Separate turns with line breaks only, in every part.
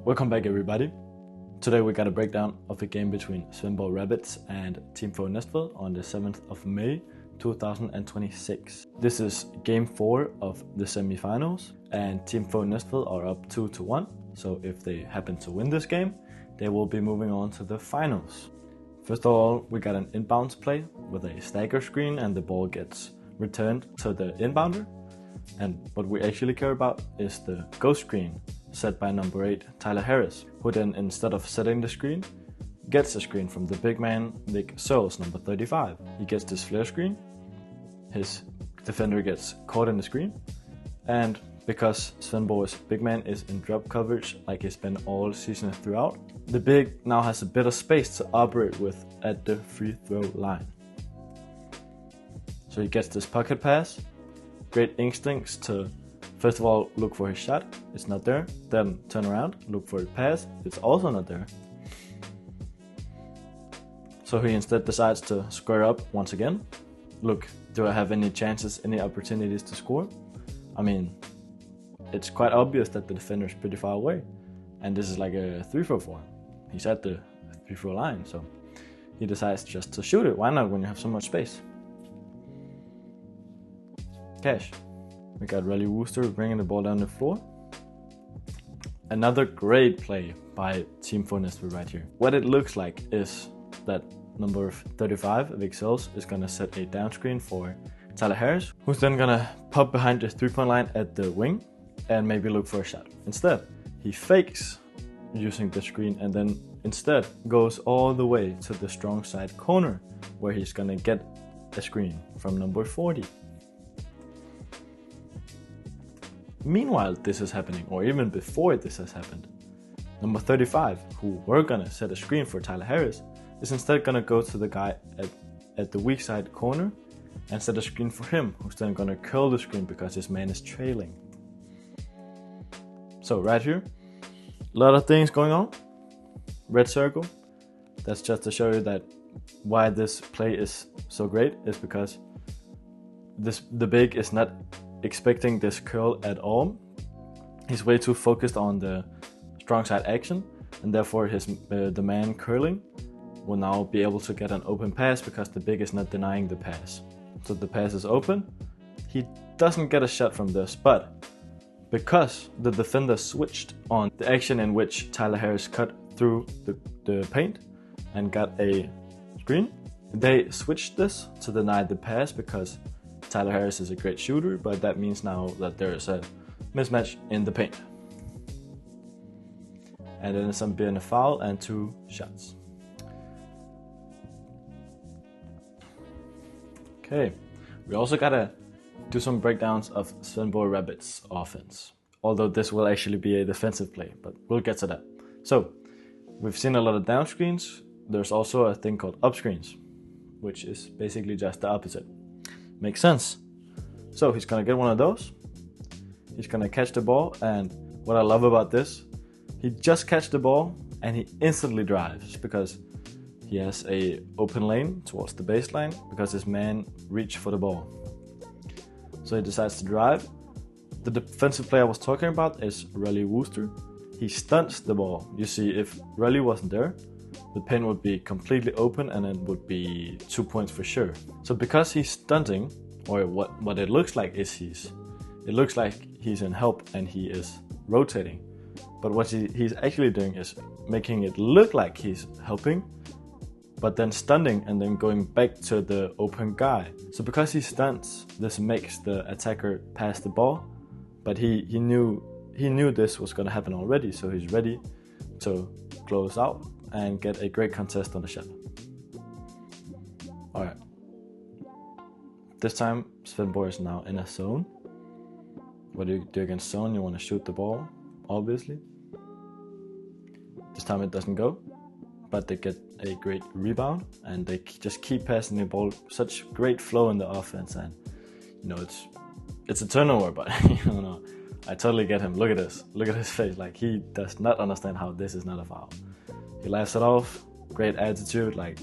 Welcome back everybody. Today we got a breakdown of a game between Svendborg Rabbits and Team Fo Næstved on the 7th of May 2026. This is game 4 of the semi-finals and Team Fo Næstved are up 2-1. So if they happen to win this game, they will be moving on to the finals. First of all, we got an inbounds play with a stagger screen and the ball gets returned to the inbounder. And what we actually care about is the ghost screen set by number 8 Tyler Harris, who then instead of setting the screen, gets a screen from the big man Nick Searles, number 35. He gets this flare screen, his defender gets caught in the screen, and because Svendborg's big man is in drop coverage like he's been all season throughout, the big now has a bit of space to operate with at the free throw line. So he gets this pocket pass, great instincts to first of all look for his shot, it's not there, then turn around, look for a pass, it's also not there. So he instead decides to square up once again. Look, do I have any chances, any opportunities to score? I mean, it's quite obvious that the defender is pretty far away, and this is like a 3-4 for him. He's at the 3-4 line, so he decides just to shoot it. Why not when you have so much space? Cash. We got Raleigh Wooster bringing the ball down the floor. Another great play by Team Fo Næstved right here. What it looks like is that number 35, Vic Searles, is going to set a down screen for Tyler Harris, who's then going to pop behind the 3-point line at the wing and maybe look for a shot. Instead, he fakes using the screen and then instead goes all the way to the strong side corner where he's going to get a screen from number 40. Meanwhile this is happening, or even before this has happened, number 35, who were gonna set a screen for Tyler Harris, is instead gonna go to the guy at the weak side corner and set a screen for him, who's then gonna curl the screen because his man is trailing. So right here, a lot of things going on. Red circle, that's just to show you that why this play is so great is because the big is not expecting this curl at all. He's way too focused on the strong side action, and therefore the man curling will now be able to get an open pass because the big is not denying the pass. So the pass is open. He doesn't get a shot from this, but because the defender switched on the action in which Tyler Harris cut through the paint and got a screen, they switched this to deny the pass because Tyler Harris is a great shooter, but that means now that there is a mismatch in the paint. And then it's been a foul and 2 shots. Okay, we also gotta do some breakdowns of Svendborg Rabbits offense. Although this will actually be a defensive play, but we'll get to that. So, we've seen a lot of down screens. There's also a thing called up screens, which is basically just the opposite. Makes sense. So he's gonna get one of those. He's gonna catch the ball, and what I love about this, he just catch the ball and he instantly drives because he has a open lane towards the baseline because his man reached for the ball. So he decides to drive. The defensive play I was talking about is Raleigh Wooster. He stunts the ball. You see, if Raleigh wasn't there, the pin would be completely open and it would be 2 points for sure. So because he's stunting, or what it looks like is it looks like he's in help and he is rotating. But what he's actually doing is making it look like he's helping, but then stunting and then going back to the open guy. So because he stunts, this makes the attacker pass the ball, but he knew this was gonna happen already, so he's ready to close out and get a great contest on the shot. Alright. This time, Svendborg is now in a zone. What do you do against zone? You want to shoot the ball, obviously. This time it doesn't go, but they get a great rebound and they just keep passing the ball. Such great flow in the offense, and you know it's a turnover, but you know, I totally get him. Look at this. Look at his face. Like, he does not understand how this is not a foul. He laughs it off. Great attitude. Like,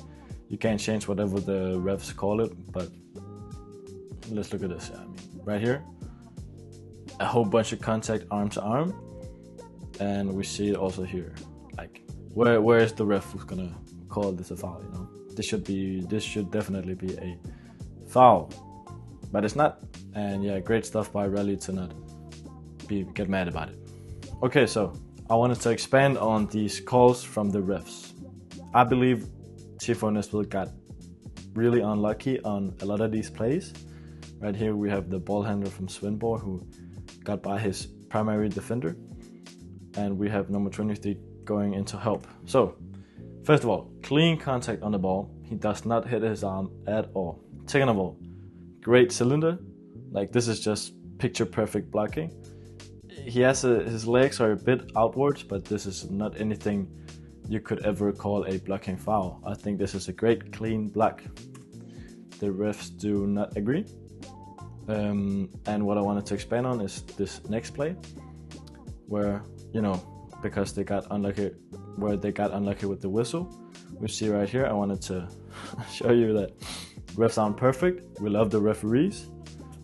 you can't change whatever the refs call it, but let's look at this. I mean, right here, a whole bunch of contact arm to arm. and we see it also here. Like, where is the ref who's gonna call this a foul? You know, this should definitely be a foul, but it's not. And yeah, great stuff by Rally to not get mad about it. Okay, so I wanted to expand on these calls from the refs. I believe Tifo Nesbitt got really unlucky on a lot of these plays. Right here we have the ball handler from Svendborg who got by his primary defender, and we have number 23 going in to help. So first of all, clean contact on the ball. He does not hit his arm at all. Second of all, great cylinder. Like, this is just picture perfect blocking. He has his legs are a bit outwards, but this is not anything you could ever call a blocking foul. I think this is a great clean block. The refs do not agree. And what I wanted to expand on is this next play, where, you know, because they got unlucky with the whistle. We see right here, I wanted to show you that refs aren't perfect. We love the referees.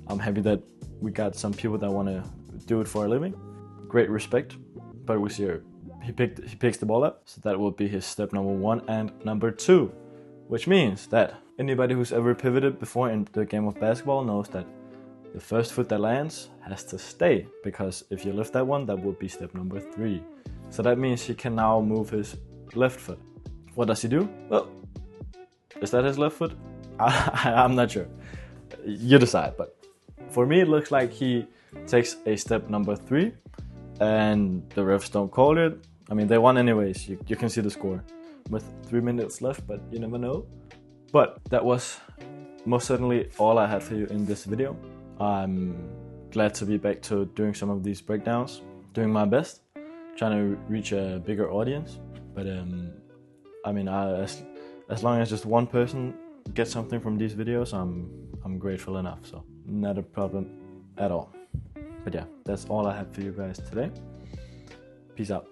I'm happy that we got some people that want to do it for a living. Great respect. But we see here, he picks the ball up, so that will be his step number 1 and number 2, which means that anybody who's ever pivoted before in the game of basketball knows that the first foot that lands has to stay, because if you lift that one, that would be step number 3. So that means he can now move his left foot. What does he do? Well, is that his left foot? I'm not sure. You decide, but for me it looks like he takes a step number 3, and the refs don't call it. I mean, they won anyways. You can see the score with 3 minutes left, but you never know. But that was most certainly all I had for you in this video. I'm glad to be back to doing some of these breakdowns, doing my best, trying to reach a bigger audience. But I mean, as long as just one person gets something from these videos, I'm grateful enough. So not a problem at all. But yeah, that's all I have for you guys today. Peace out.